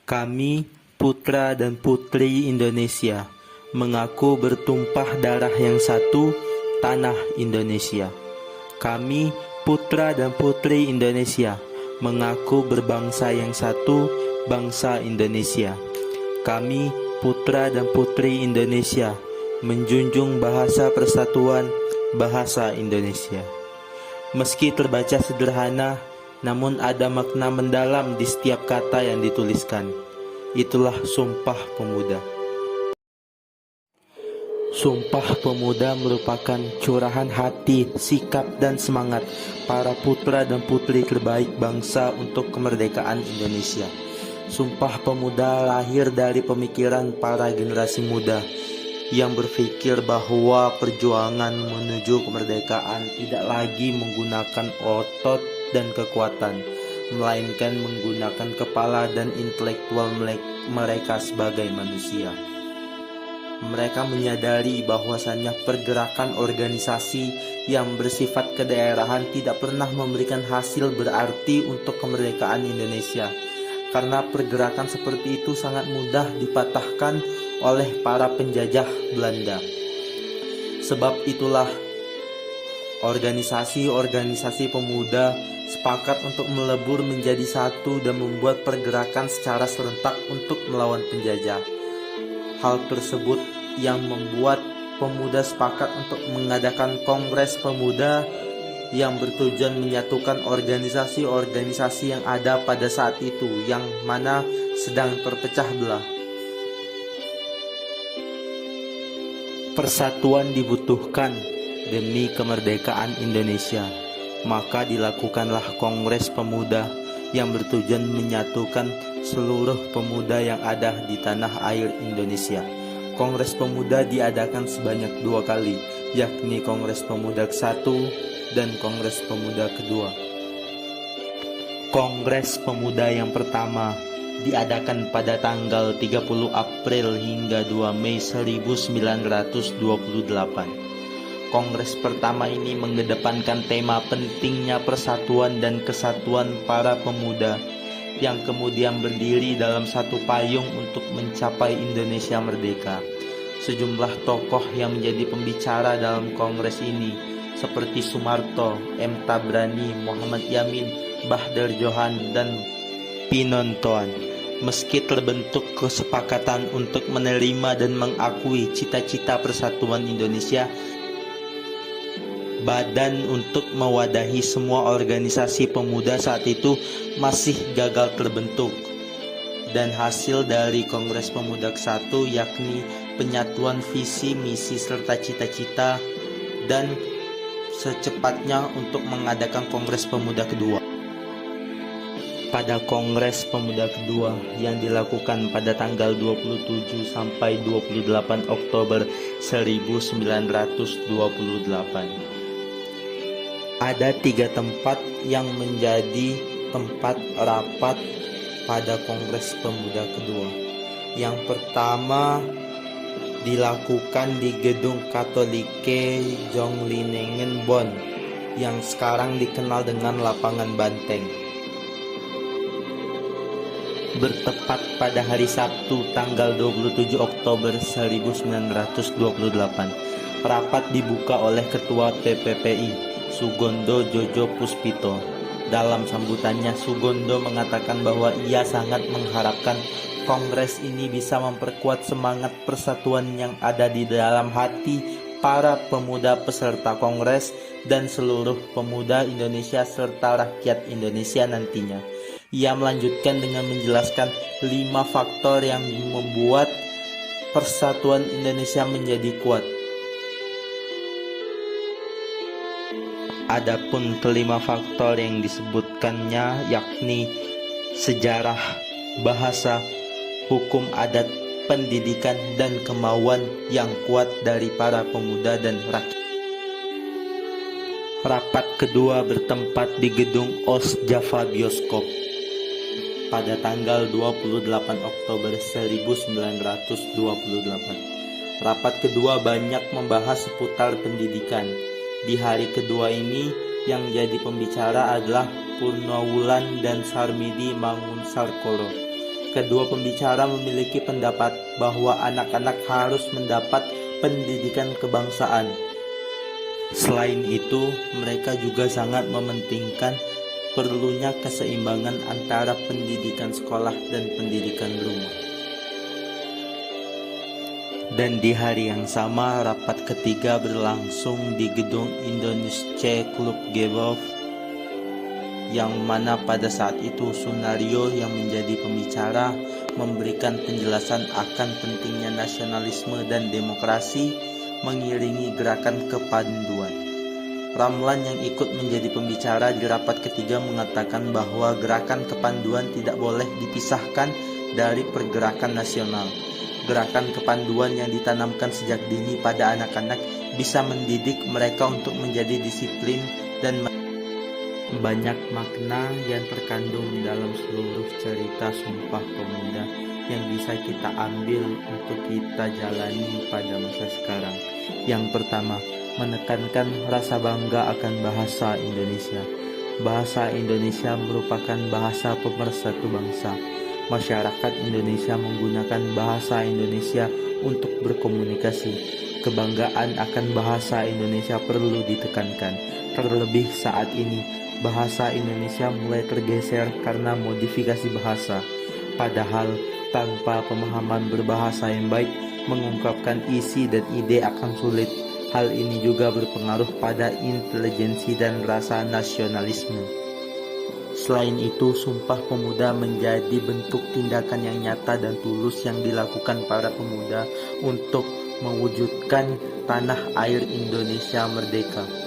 Kami, putra dan putri Indonesia, mengaku bertumpah darah yang satu, tanah Indonesia. Kami, putra dan putri Indonesia, mengaku berbangsa yang satu, bangsa Indonesia. Kami, putra dan putri Indonesia, menjunjung bahasa persatuan, bahasa Indonesia. Meski terbaca sederhana, namun ada makna mendalam di setiap kata yang dituliskan. Itulah Sumpah Pemuda. Sumpah Pemuda merupakan curahan hati, sikap, dan semangat para putra dan putri terbaik bangsa untuk kemerdekaan Indonesia. Sumpah Pemuda lahir dari pemikiran para generasi muda yang berpikir bahwa perjuangan menuju kemerdekaan tidak lagi menggunakan otot dan kekuatan, melainkan menggunakan kepala dan intelektual mereka sebagai manusia. Mereka menyadari bahwasannya pergerakan organisasi yang bersifat kedaerahan tidak pernah memberikan hasil berarti untuk kemerdekaan Indonesia, karena pergerakan seperti itu sangat mudah dipatahkan oleh para penjajah Belanda. Sebab itulah organisasi-organisasi pemuda sepakat untuk melebur menjadi satu dan membuat pergerakan secara serentak untuk melawan penjajah. Hal tersebut yang membuat pemuda sepakat untuk mengadakan Kongres Pemuda yang bertujuan menyatukan organisasi-organisasi yang ada pada saat itu yang mana sedang terpecah belah. Persatuan dibutuhkan demi kemerdekaan Indonesia, maka dilakukanlah Kongres Pemuda yang bertujuan menyatukan seluruh pemuda yang ada di tanah air Indonesia. Kongres Pemuda diadakan sebanyak 2 kali, yakni Kongres Pemuda ke-1 dan Kongres Pemuda kedua. Kongres Pemuda yang pertama diadakan pada tanggal 30 April hingga 2 Mei 1928. Kongres pertama ini mengedepankan tema pentingnya persatuan dan kesatuan para pemuda yang kemudian berdiri dalam satu payung untuk mencapai Indonesia merdeka. Sejumlah tokoh yang menjadi pembicara dalam kongres ini seperti Sumarto, M. Tabrani, Muhammad Yamin, Bahdar Johan, dan Pinontoan. Meski terbentuk kesepakatan untuk menerima dan mengakui cita-cita persatuan Indonesia, badan untuk mewadahi semua organisasi pemuda saat itu masih gagal terbentuk. Dan hasil dari Kongres Pemuda ke-1 yakni penyatuan visi, misi, serta cita-cita, dan secepatnya untuk mengadakan Kongres Pemuda kedua. Pada Kongres Pemuda kedua yang dilakukan pada tanggal 27 sampai 28 Oktober 1928, ada 3 tempat yang menjadi tempat rapat pada Kongres Pemuda kedua. Yang pertama dilakukan di Gedung Katolike Jonglinengen Bonn yang sekarang dikenal dengan Lapangan Banteng. Bertepat pada hari Sabtu tanggal 27 Oktober 1928, rapat dibuka oleh Ketua PPPI Sugondo Jojo Puspito. Dalam sambutannya, Sugondo mengatakan bahwa ia sangat mengharapkan kongres ini bisa memperkuat semangat persatuan yang ada di dalam hati para pemuda peserta kongres dan seluruh pemuda Indonesia serta rakyat Indonesia nantinya. Ia melanjutkan dengan menjelaskan 5 faktor yang membuat persatuan Indonesia menjadi kuat. Adapun kelima faktor yang disebutkannya yakni sejarah, bahasa, hukum adat, pendidikan, dan kemauan yang kuat dari para pemuda dan rakyat. Rapat kedua bertempat di Gedung Os-Java Bioskop pada tanggal 28 Oktober 1928. Rapat kedua banyak membahas seputar pendidikan. Di hari kedua ini yang jadi pembicara adalah Purnawulan dan Sarmidi Mangunsarkoro. Kedua pembicara memiliki pendapat bahwa anak-anak harus mendapat pendidikan kebangsaan. Selain itu, mereka juga sangat mementingkan perlunya keseimbangan antara pendidikan sekolah dan pendidikan rumah. Dan di hari yang sama, rapat ketiga berlangsung di gedung Indonesce Club Gebov, yang mana pada saat itu Sunario yang menjadi pembicara memberikan penjelasan akan pentingnya nasionalisme dan demokrasi mengiringi gerakan kepanduan. Ramlan yang ikut menjadi pembicara di rapat ketiga mengatakan bahwa gerakan kepanduan tidak boleh dipisahkan dari pergerakan nasional. Gerakan kepanduan yang ditanamkan sejak dini pada anak-anak bisa mendidik mereka untuk menjadi disiplin dan banyak makna yang terkandung dalam seluruh cerita Sumpah Pemuda yang bisa kita ambil untuk kita jalani pada masa sekarang. Yang pertama, menekankan rasa bangga akan bahasa Indonesia. Bahasa Indonesia merupakan bahasa pemersatu bangsa. Masyarakat Indonesia menggunakan bahasa Indonesia untuk berkomunikasi. Kebanggaan akan bahasa Indonesia perlu ditekankan, terlebih saat ini bahasa Indonesia mulai tergeser karena modifikasi bahasa. Padahal tanpa pemahaman berbahasa yang baik, mengungkapkan isi dan ide akan sulit. Hal ini juga berpengaruh pada intelijensi dan rasa nasionalisme. Selain itu, Sumpah Pemuda menjadi bentuk tindakan yang nyata dan tulus yang dilakukan para pemuda untuk mewujudkan tanah air Indonesia merdeka.